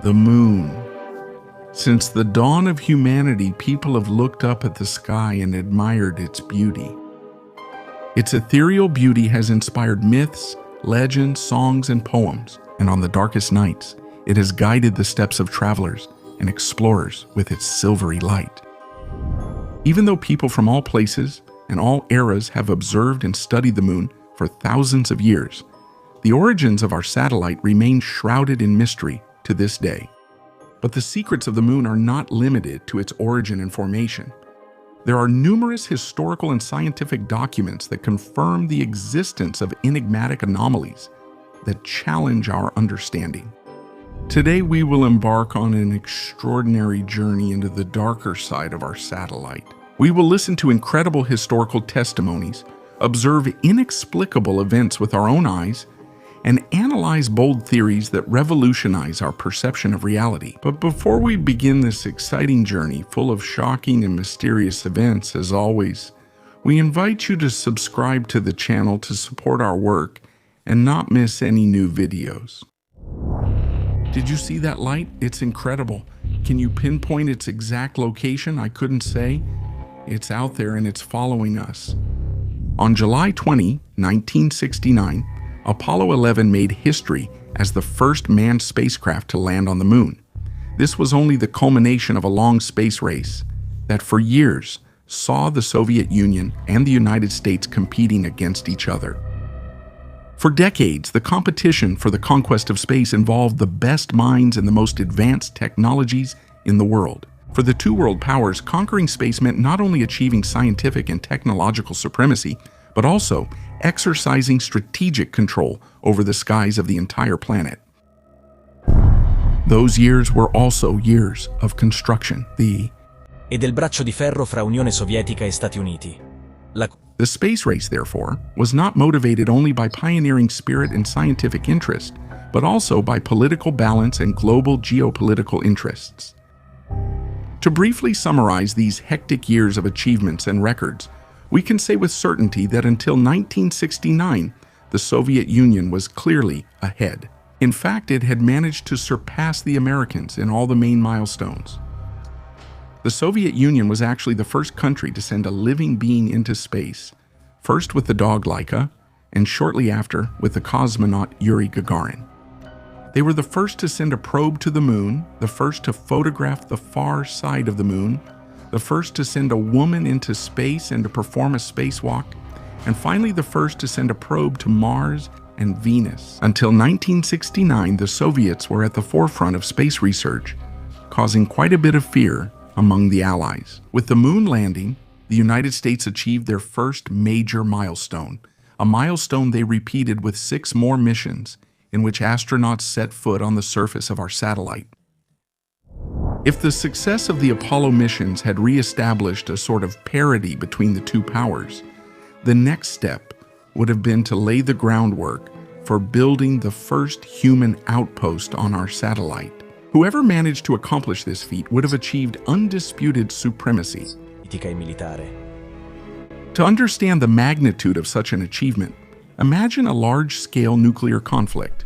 The moon. Since the dawn of humanity, people have looked up at the sky and admired its beauty. Its ethereal beauty has inspired myths, legends, songs, and poems, and on the darkest nights, it has guided the steps of travelers and explorers with its silvery light. Even though people from all places and all eras have observed and studied the moon for thousands of years, the origins of our satellite remain shrouded in mystery to this day. But the secrets of the moon are not limited to its origin and formation. There are numerous historical and scientific documents that confirm the existence of enigmatic anomalies that challenge our understanding. Today, we will embark on an extraordinary journey into the darker side of our satellite. We will listen to incredible historical testimonies, observe inexplicable events with our own eyes, and analyze bold theories that revolutionize our perception of reality. But before we begin this exciting journey full of shocking and mysterious events, as always, we invite you to subscribe to the channel to support our work and not miss any new videos. Did you see that light? It's incredible. Can you pinpoint its exact location? I couldn't say. It's out there and it's following us. On July 20, 1969, Apollo 11 made history as the first manned spacecraft to land on the moon. This was only the culmination of a long space race that for years saw the Soviet Union and the United States competing against each other. For decades, the competition for the conquest of space involved the best minds and the most advanced technologies in the world. For the two world powers, conquering space meant not only achieving scientific and technological supremacy, but also exercising strategic control over the skies of the entire planet. Those years were also years of construction. E del braccio di ferro fra Unione Sovietica e Stati Uniti. The space race, therefore, was not motivated only by pioneering spirit and scientific interest, but also by political balance and global geopolitical interests. To briefly summarize these hectic years of achievements and records, we can say with certainty that until 1969, the Soviet Union was clearly ahead. In fact, it had managed to surpass the Americans in all the main milestones. The Soviet Union was actually the first country to send a living being into space, first with the dog Laika, and shortly after with the cosmonaut Yuri Gagarin. They were the first to send a probe to the moon, the first to photograph the far side of the moon, the first to send a woman into space and to perform a spacewalk, and finally the first to send a probe to Mars and Venus. Until 1969, the Soviets were at the forefront of space research, causing quite a bit of fear among the Allies. With the moon landing, the United States achieved their first major milestone, a milestone they repeated with 6 more missions in which astronauts set foot on the surface of our satellite. If the success of the Apollo missions had re-established a sort of parity between the two powers, the next step would have been to lay the groundwork for building the first human outpost on our satellite. Whoever managed to accomplish this feat would have achieved undisputed supremacy. To understand the magnitude of such an achievement, imagine a large-scale nuclear conflict.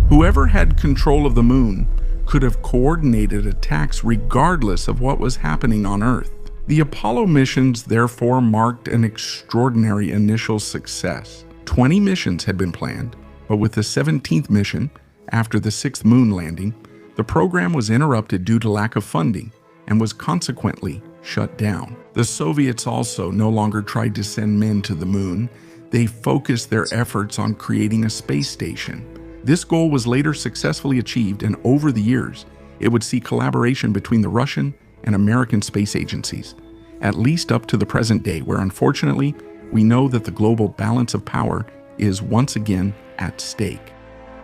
Whoever had control of the moon could have coordinated attacks regardless of what was happening on Earth. The Apollo missions therefore marked an extraordinary initial success. 20 missions had been planned, but with the 17th mission, after the 6th moon landing, the program was interrupted due to lack of funding and was consequently shut down. The Soviets also no longer tried to send men to the moon. They focused their efforts on creating a space station. This goal was later successfully achieved, and over the years, it would see collaboration between the Russian and American space agencies, at least up to the present day, where unfortunately, we know that the global balance of power is once again at stake.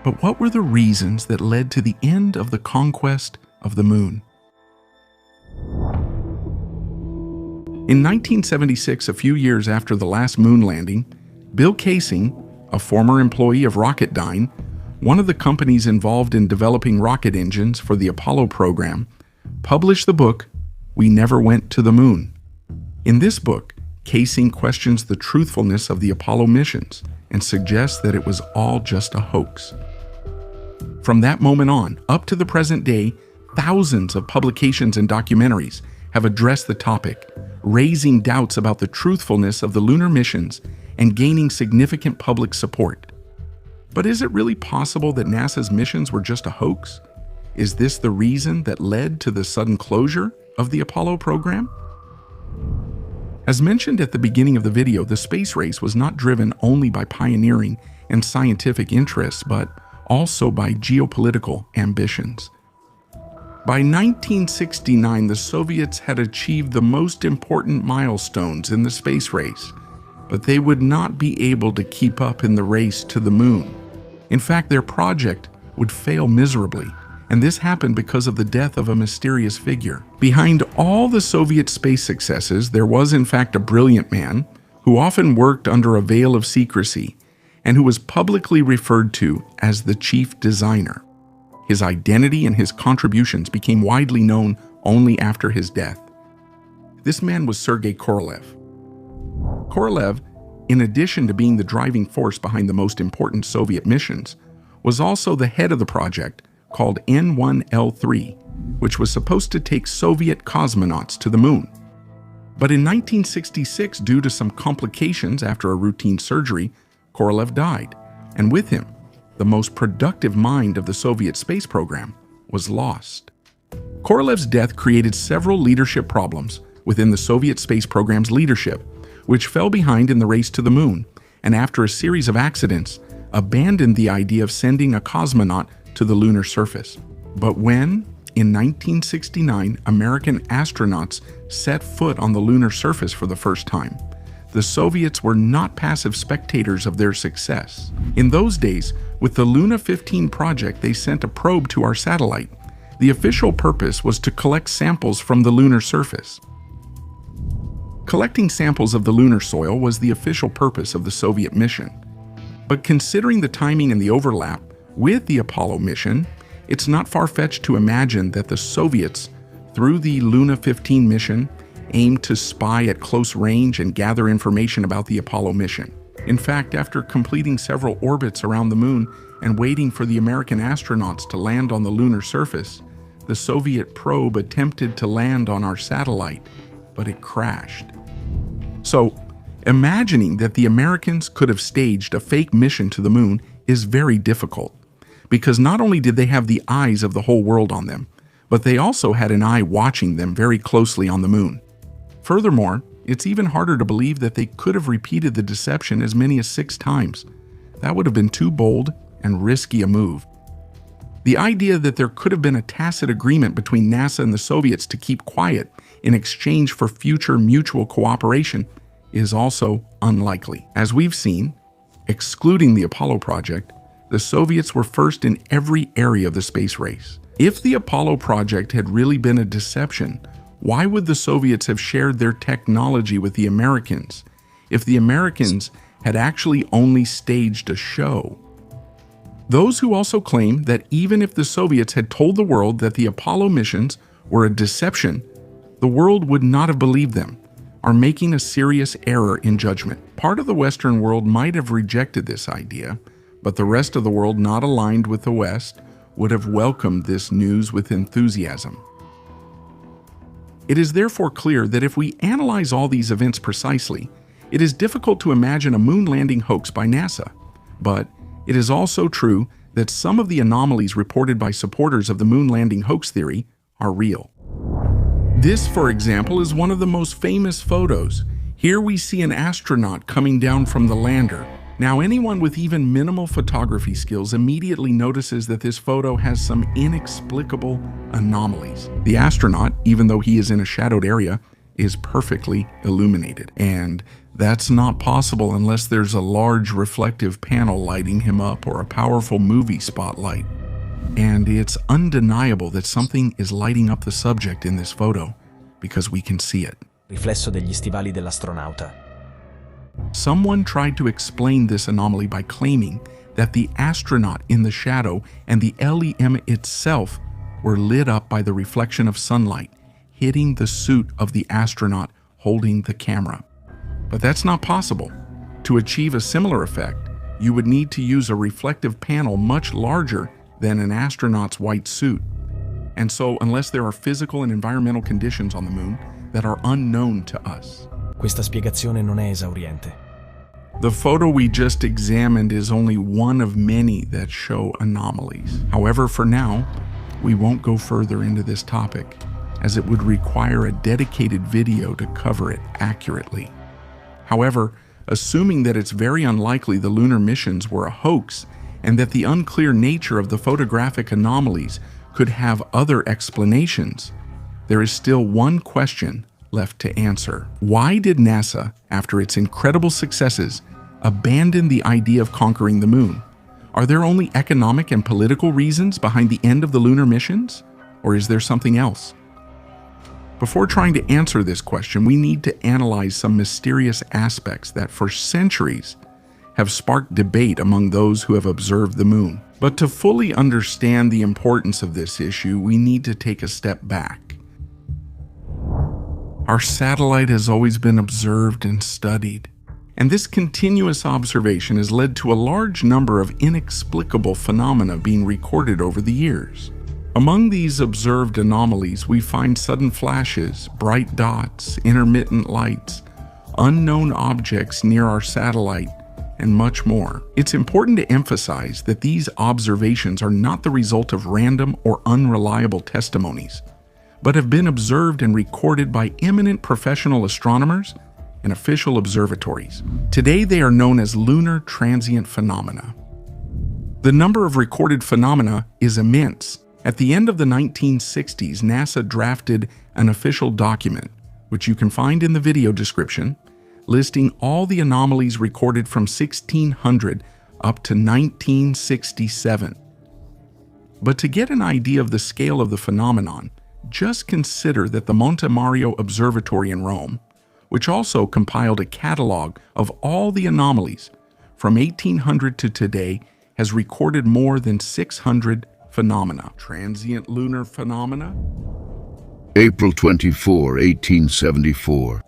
But what were the reasons that led to the end of the conquest of the moon? In 1976, a few years after the last moon landing, Bill Kaysing, a former employee of Rocketdyne, one of the companies involved in developing rocket engines for the Apollo program, published the book, We Never Went to the Moon. In this book, Kaysing questions the truthfulness of the Apollo missions and suggests that it was all just a hoax. From that moment on, up to the present day, thousands of publications and documentaries have addressed the topic, raising doubts about the truthfulness of the lunar missions and gaining significant public support. But is it really possible that NASA's missions were just a hoax? Is this the reason that led to the sudden closure of the Apollo program? As mentioned at the beginning of the video, the space race was not driven only by pioneering and scientific interests, but also by geopolitical ambitions. By 1969, the Soviets had achieved the most important milestones in the space race, but they would not be able to keep up in the race to the moon. In fact, their project would fail miserably, and this happened because of the death of a mysterious figure. Behind all the Soviet space successes, there was in fact a brilliant man who often worked under a veil of secrecy and who was publicly referred to as the chief designer. His identity and his contributions became widely known only after his death. This man was Sergei Korolev. Korolev, in addition to being the driving force behind the most important Soviet missions, was also the head of the project called N1L3, which was supposed to take Soviet cosmonauts to the moon. But in 1966, due to some complications after a routine surgery, Korolev died, and with him, the most productive mind of the Soviet space program was lost. Korolev's death created several leadership problems within the Soviet space program's leadership, which fell behind in the race to the moon, and after a series of accidents, abandoned the idea of sending a cosmonaut to the lunar surface. But when, in 1969, American astronauts set foot on the lunar surface for the first time, the Soviets were not passive spectators of their success. In those days, with the Luna 15 project, they sent a probe to our satellite. The official purpose was to collect samples from the lunar surface. Collecting samples of the lunar soil was the official purpose of the Soviet mission. But considering the timing and the overlap with the Apollo mission, it's not far-fetched to imagine that the Soviets, through the Luna 15 mission, aimed to spy at close range and gather information about the Apollo mission. In fact, after completing several orbits around the moon and waiting for the American astronauts to land on the lunar surface, the Soviet probe attempted to land on our satellite, but it crashed. So, imagining that the Americans could have staged a fake mission to the moon is very difficult, because not only did they have the eyes of the whole world on them, but they also had an eye watching them very closely on the moon. Furthermore, it's even harder to believe that they could have repeated the deception as many as 6 times. That would have been too bold and risky a move. The idea that there could have been a tacit agreement between NASA and the Soviets to keep quiet in exchange for future mutual cooperation is also unlikely. As we've seen, excluding the Apollo project, the Soviets were first in every area of the space race. If the Apollo project had really been a deception, why would the Soviets have shared their technology with the Americans if the Americans had actually only staged a show? Those who also claim that even if the Soviets had told the world that the Apollo missions were a deception, the world would not have believed them, are making a serious error in judgment. Part of the Western world might have rejected this idea, but the rest of the world not aligned with the West would have welcomed this news with enthusiasm. It is therefore clear that if we analyze all these events precisely, it is difficult to imagine a moon landing hoax by NASA. But it is also true that some of the anomalies reported by supporters of the moon landing hoax theory are real. This, for example, is one of the most famous photos. Here we see an astronaut coming down from the lander. Now, anyone with even minimal photography skills immediately notices that this photo has some inexplicable anomalies. The astronaut, even though he is in a shadowed area, is perfectly illuminated. And that's not possible unless there's a large reflective panel lighting him up or a powerful movie spotlight. And it's undeniable that something is lighting up the subject in this photo because we can see it. Riflesso degli stivali dell'astronauta. Someone tried to explain this anomaly by claiming that the astronaut in the shadow and the LEM itself were lit up by the reflection of sunlight, hitting the suit of the astronaut holding the camera. But that's not possible. To achieve a similar effect, you would need to use a reflective panel much larger than an astronaut's white suit. And so, unless there are physical and environmental conditions on the moon that are unknown to us. Questa spiegazione non è esauriente. The photo we just examined is only one of many that show anomalies. However, for now, we won't go further into this topic, as it would require a dedicated video to cover it accurately. However, assuming that it's very unlikely the lunar missions were a hoax and that the unclear nature of the photographic anomalies could have other explanations, there is still one question left to answer. Why did NASA, after its incredible successes, abandon the idea of conquering the moon? Are there only economic and political reasons behind the end of the lunar missions? Or is there something else? Before trying to answer this question, we need to analyze some mysterious aspects that for centuries have sparked debate among those who have observed the moon. But to fully understand the importance of this issue, we need to take a step back. Our satellite has always been observed and studied, and this continuous observation has led to a large number of inexplicable phenomena being recorded over the years. Among these observed anomalies, we find sudden flashes, bright dots, intermittent lights, unknown objects near our satellite, and much more. It's important to emphasize that these observations are not the result of random or unreliable testimonies, but have been observed and recorded by eminent professional astronomers and official observatories. Today, they are known as lunar transient phenomena. The number of recorded phenomena is immense. At the end of the 1960s, NASA drafted an official document, which you can find in the video description, listing all the anomalies recorded from 1600 up to 1967. But to get an idea of the scale of the phenomenon, just consider that the Monte Mario Observatory in Rome, which also compiled a catalog of all the anomalies from 1800 to today, has recorded more than 600 phenomena. Transient lunar phenomena? April 24, 1874.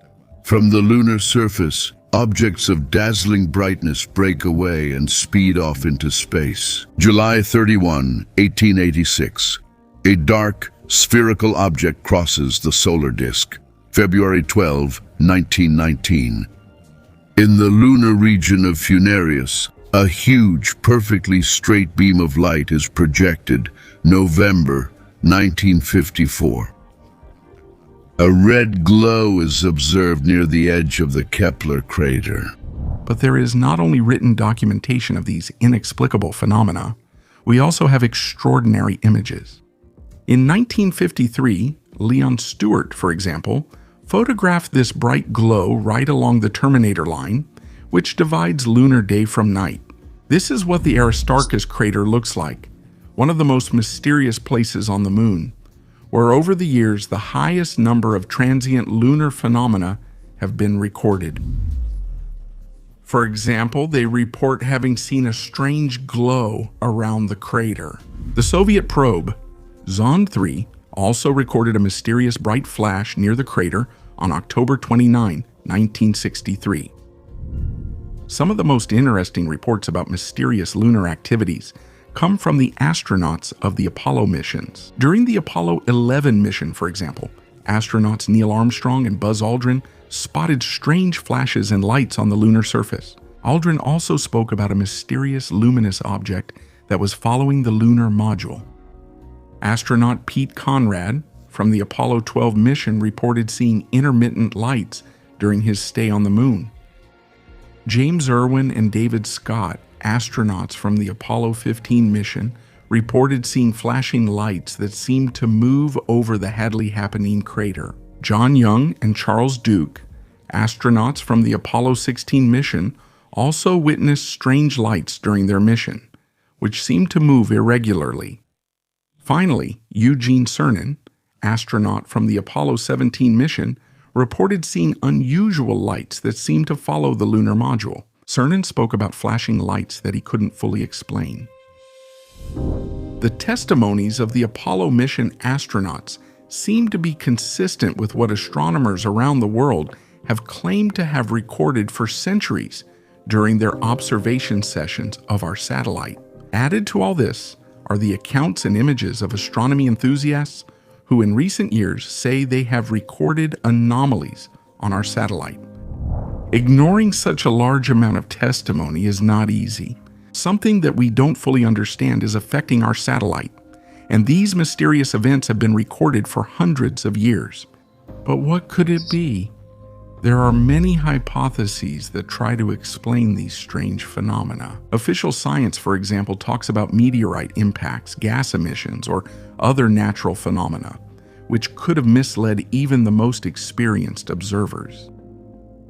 From the lunar surface, objects of dazzling brightness break away and speed off into space. July 31, 1886. A dark, spherical object crosses the solar disk. February 12, 1919. In the lunar region of Funarius, a huge, perfectly straight beam of light is projected. November 1954. A red glow is observed near the edge of the Kepler crater. But there is not only written documentation of these inexplicable phenomena, we also have extraordinary images. In 1953, Leon Stewart, for example, photographed this bright glow right along the Terminator line, which divides lunar day from night. This is what the Aristarchus crater looks like, one of the most mysterious places on the moon, where over the years the highest number of transient lunar phenomena have been recorded. For example, they report having seen a strange glow around the crater. The Soviet probe, Zond 3, also recorded a mysterious bright flash near the crater on October 29, 1963. Some of the most interesting reports about mysterious lunar activities come from the astronauts of the Apollo missions. During the Apollo 11 mission, for example, astronauts Neil Armstrong and Buzz Aldrin spotted strange flashes and lights on the lunar surface. Aldrin also spoke about a mysterious luminous object that was following the lunar module. Astronaut Pete Conrad from the Apollo 12 mission reported seeing intermittent lights during his stay on the moon. James Irwin and David Scott, astronauts from the Apollo 15 mission, reported seeing flashing lights that seemed to move over the Hadley-Happenine crater. John Young and Charles Duke, astronauts from the Apollo 16 mission, also witnessed strange lights during their mission, which seemed to move irregularly. Finally, Eugene Cernan, astronaut from the Apollo 17 mission, reported seeing unusual lights that seemed to follow the lunar module. Cernan spoke about flashing lights that he couldn't fully explain. The testimonies of the Apollo mission astronauts seem to be consistent with what astronomers around the world have claimed to have recorded for centuries during their observation sessions of our satellite. Added to all this are the accounts and images of astronomy enthusiasts who in recent years say they have recorded anomalies on our satellite. Ignoring such a large amount of testimony is not easy. Something that we don't fully understand is affecting our satellite, and these mysterious events have been recorded for hundreds of years. But what could it be? There are many hypotheses that try to explain these strange phenomena. Official science, for example, talks about meteorite impacts, gas emissions, or other natural phenomena, which could have misled even the most experienced observers.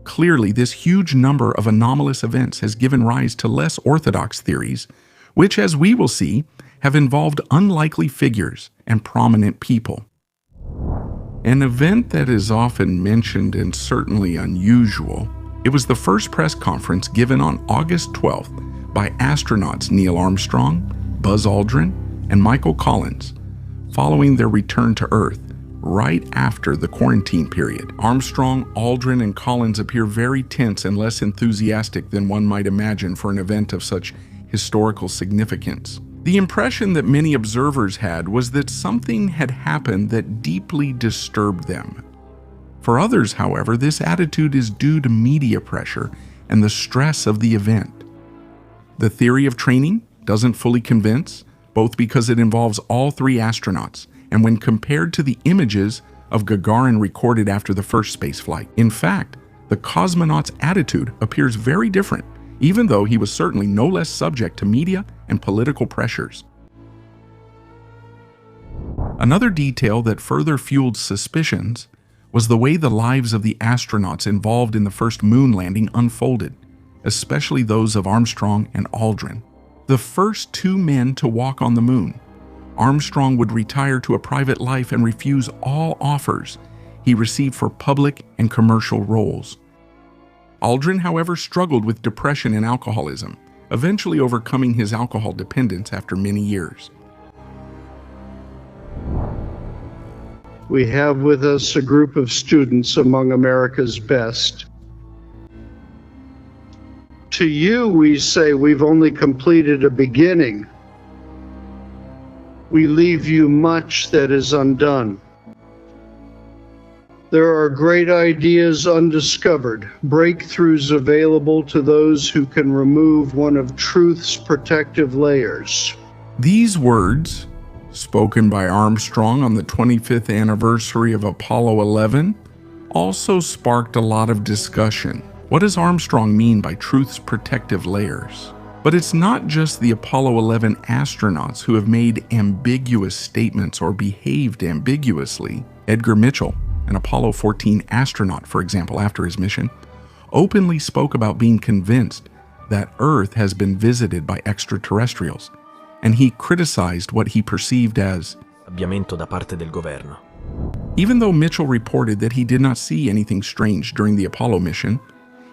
Clearly, this huge number of anomalous events has given rise to less orthodox theories, which, as we will see, have involved unlikely figures and prominent people. An event that is often mentioned and certainly unusual, it was the first press conference given on August 12th by astronauts Neil Armstrong, Buzz Aldrin, and Michael Collins, following their return to Earth right after the quarantine period. Armstrong, Aldrin, and Collins appear very tense and less enthusiastic than one might imagine for an event of such historical significance. The impression that many observers had was that something had happened that deeply disturbed them. For others, however, this attitude is due to media pressure and the stress of the event. The theory of training doesn't fully convince, both because it involves all three astronauts, and when compared to the images of Gagarin recorded after the first spaceflight. In fact, the cosmonaut's attitude appears very different, even though he was certainly no less subject to media and political pressures. Another detail that further fueled suspicions was the way the lives of the astronauts involved in the first moon landing unfolded, especially those of Armstrong and Aldrin. The first two men to walk on the moon, Armstrong would retire to a private life and refuse all offers he received for public and commercial roles. Aldrin, however, struggled with depression and alcoholism, eventually overcoming his alcohol dependence after many years. We have with us a group of students among America's best. To you, we say we've only completed a beginning. We leave you much that is undone. There are great ideas undiscovered, breakthroughs available to those who can remove one of truth's protective layers. These words, spoken by Armstrong on the 25th anniversary of Apollo 11, also sparked a lot of discussion. What does Armstrong mean by truth's protective layers? But it's not just the Apollo 11 astronauts who have made ambiguous statements or behaved ambiguously. Edgar Mitchell, an Apollo 14 astronaut, for example, after his mission, openly spoke about being convinced that Earth has been visited by extraterrestrials, and he criticized what he perceived as Abbiamento da parte del governo. Even though Mitchell reported that he did not see anything strange during the Apollo mission,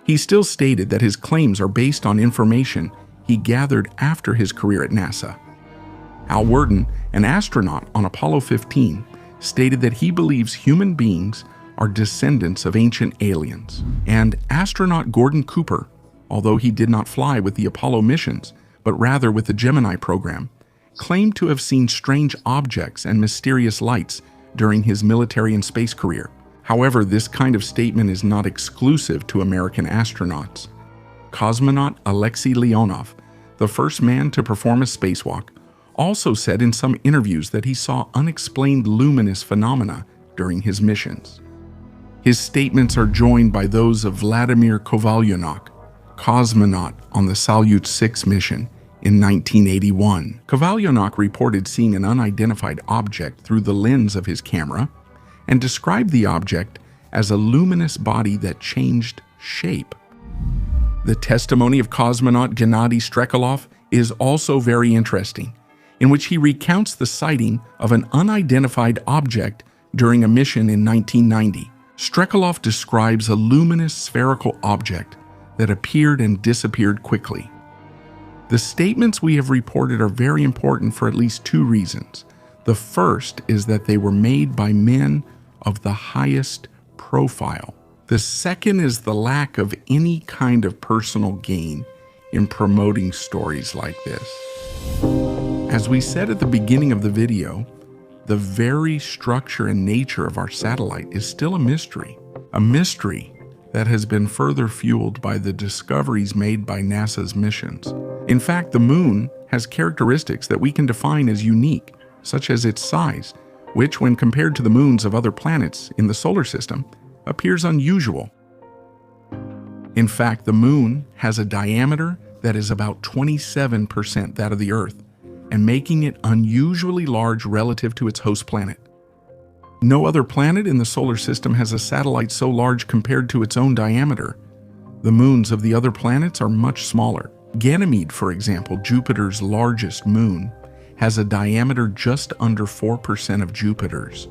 he still stated that his claims are based on information he gathered after his career at NASA. Al Worden, an astronaut on Apollo 15, stated that he believes human beings are descendants of ancient aliens. And astronaut Gordon Cooper, although he did not fly with the Apollo missions, but rather with the Gemini program, claimed to have seen strange objects and mysterious lights during his military and space career. However, this kind of statement is not exclusive to American astronauts. Cosmonaut Alexei Leonov, the first man to perform a spacewalk, also said in some interviews that he saw unexplained luminous phenomena during his missions. His statements are joined by those of Vladimir Kovalyonok, cosmonaut on the Salyut 6 mission in 1981. Kovalyonok reported seeing an unidentified object through the lens of his camera and described the object as a luminous body that changed shape. The testimony of cosmonaut Gennady Strekalov is also very interesting, in which he recounts the sighting of an unidentified object during a mission in 1990. Strekalov describes a luminous spherical object that appeared and disappeared quickly. The statements we have reported are very important for at least two reasons. The first is that they were made by men of the highest profile. The second is the lack of any kind of personal gain in promoting stories like this. As we said at the beginning of the video, the very structure and nature of our satellite is still a mystery that has been further fueled by the discoveries made by NASA's missions. In fact, the moon has characteristics that we can define as unique, such as its size, which, when compared to the moons of other planets in the solar system, appears unusual. In fact, the moon has a diameter that is about 27% that of the Earth, and making it unusually large relative to its host planet. No other planet in the solar system has a satellite so large compared to its own diameter. The moons of the other planets are much smaller. Ganymede, for example, Jupiter's largest moon, has a diameter just under 4% of Jupiter's.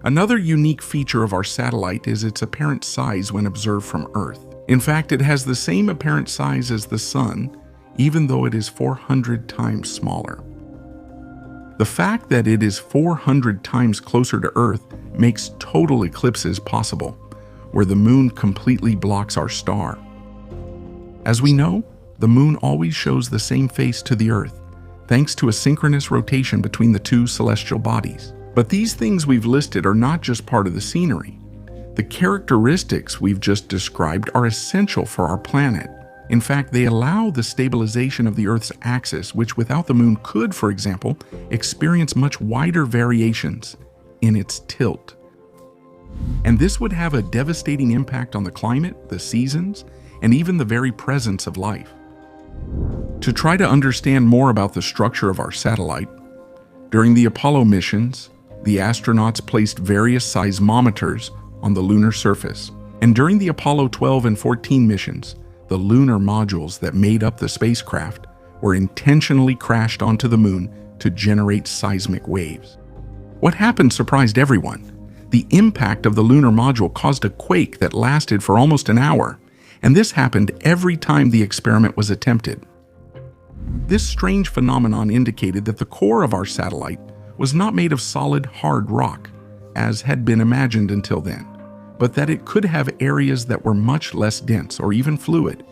Another unique feature of our satellite is its apparent size when observed from Earth. In fact, it has the same apparent size as the Sun, even though it is 400 times smaller. The fact that it is 400 times closer to Earth makes total eclipses possible, where the moon completely blocks our star. As we know, the moon always shows the same face to the Earth, thanks to a synchronous rotation between the two celestial bodies. But these things we've listed are not just part of the scenery. The characteristics we've just described are essential for our planet. In fact, they allow the stabilization of the Earth's axis, which without the moon could, for example, experience much wider variations in its tilt. And this would have a devastating impact on the climate, the seasons, and even the very presence of life. To try to understand more about the structure of our satellite, during the Apollo missions, the astronauts placed various seismometers on the lunar surface. And during the Apollo 12 and 14 missions, the lunar modules that made up the spacecraft were intentionally crashed onto the moon to generate seismic waves. What happened surprised everyone. The impact of the lunar module caused a quake that lasted for almost an hour, and this happened every time the experiment was attempted. This strange phenomenon indicated that the core of our satellite was not made of solid, hard rock, as had been imagined until then, but that it could have areas that were much less dense or even fluid.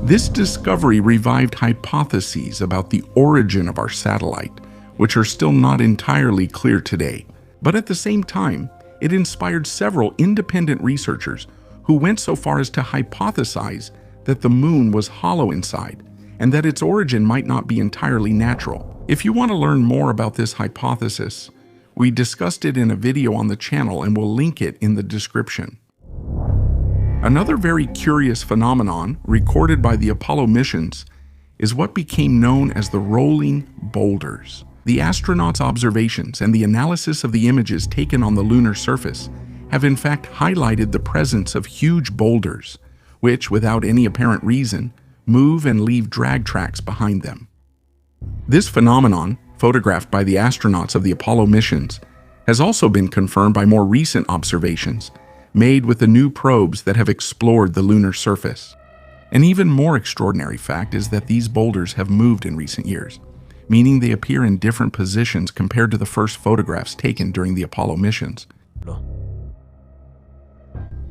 This discovery revived hypotheses about the origin of our satellite, which are still not entirely clear today. But at the same time, it inspired several independent researchers who went so far as to hypothesize that the moon was hollow inside and that its origin might not be entirely natural. If you want to learn more about this hypothesis, we discussed it in a video on the channel and we'll link it in the description. Another very curious phenomenon recorded by the Apollo missions is what became known as the rolling boulders. The astronauts' observations and the analysis of the images taken on the lunar surface have in fact highlighted the presence of huge boulders, which, without any apparent reason, move and leave drag tracks behind them. This phenomenon, photographed by the astronauts of the Apollo missions, has also been confirmed by more recent observations made with the new probes that have explored the lunar surface. An even more extraordinary fact is that these boulders have moved in recent years, meaning they appear in different positions compared to the first photographs taken during the Apollo missions.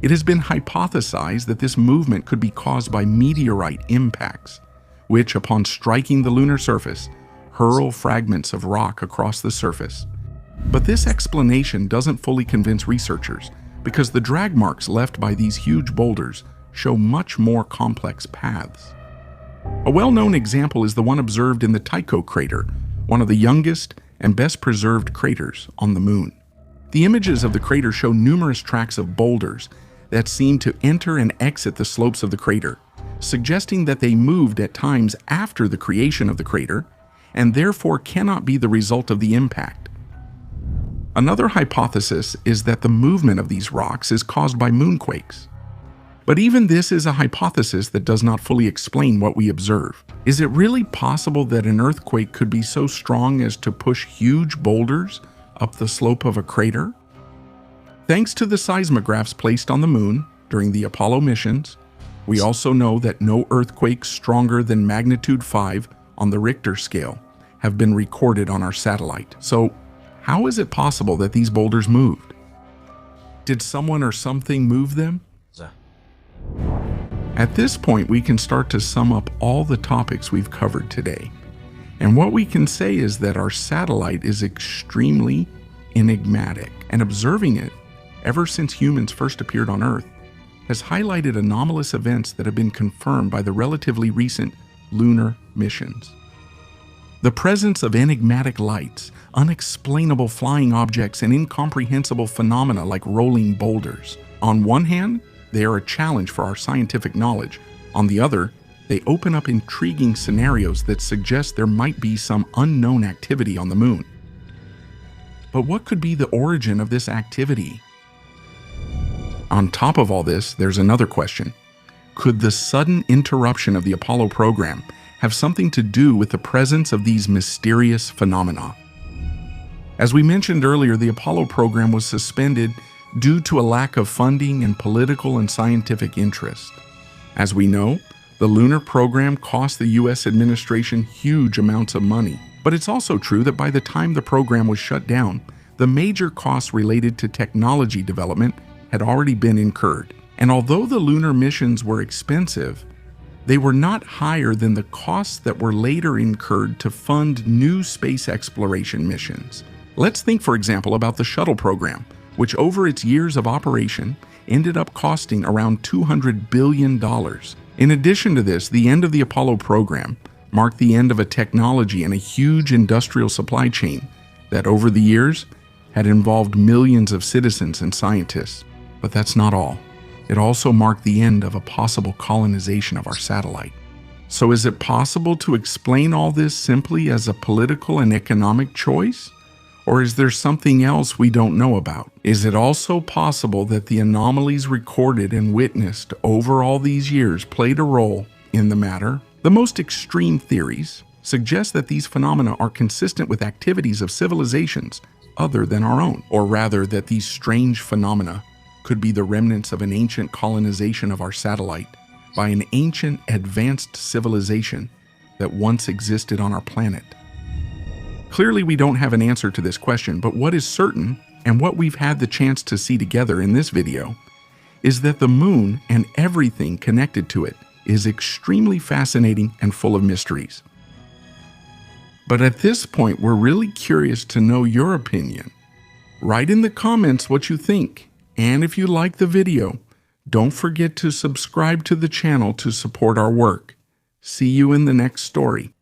It has been hypothesized that this movement could be caused by meteorite impacts, which, upon striking the lunar surface, hurl fragments of rock across the surface. But this explanation doesn't fully convince researchers because the drag marks left by these huge boulders show much more complex paths. A well-known example is the one observed in the Tycho crater, one of the youngest and best preserved craters on the moon. The images of the crater show numerous tracks of boulders that seem to enter and exit the slopes of the crater, suggesting that they moved at times after the creation of the crater and therefore cannot be the result of the impact. Another hypothesis is that the movement of these rocks is caused by moonquakes. But even this is a hypothesis that does not fully explain what we observe. Is it really possible that an earthquake could be so strong as to push huge boulders up the slope of a crater? Thanks to the seismographs placed on the moon during the Apollo missions, we also know that no earthquakes stronger than magnitude 5 on the Richter scale have been recorded on our satellite. So, how is it possible that these boulders moved? Did someone or something move them? At this point, we can start to sum up all the topics we've covered today. And what we can say is that our satellite is extremely enigmatic, and observing it, ever since humans first appeared on Earth, has highlighted anomalous events that have been confirmed by the relatively recent lunar missions. The presence of enigmatic lights, unexplainable flying objects, and incomprehensible phenomena like rolling boulders. On one hand, they are a challenge for our scientific knowledge. On the other, they open up intriguing scenarios that suggest there might be some unknown activity on the moon. But what could be the origin of this activity? On top of all this, there's another question. Could the sudden interruption of the Apollo program have something to do with the presence of these mysterious phenomena? As we mentioned earlier, the Apollo program was suspended due to a lack of funding and political and scientific interest. As we know, the lunar program cost the U.S. administration huge amounts of money. But it's also true that by the time the program was shut down, the major costs related to technology development had already been incurred. And although the lunar missions were expensive, they were not higher than the costs that were later incurred to fund new space exploration missions. Let's think, for example, about the shuttle program, which over its years of operation ended up costing around $200 billion. In addition to this, the end of the Apollo program marked the end of a technology and a huge industrial supply chain that over the years had involved millions of citizens and scientists. But that's not all. It also marked the end of a possible colonization of our satellite. So is it possible to explain all this simply as a political and economic choice? Or is there something else we don't know about? Is it also possible that the anomalies recorded and witnessed over all these years played a role in the matter? The most extreme theories suggest that these phenomena are consistent with activities of civilizations other than our own, or rather that these strange phenomena could be the remnants of an ancient colonization of our satellite by an ancient advanced civilization that once existed on our planet. Clearly, we don't have an answer to this question, but what is certain, and what we've had the chance to see together in this video, is that the moon and everything connected to it is extremely fascinating and full of mysteries. But at this point, we're really curious to know your opinion. Write in the comments what you think, and if you like the video, don't forget to subscribe to the channel to support our work. See you in the next story.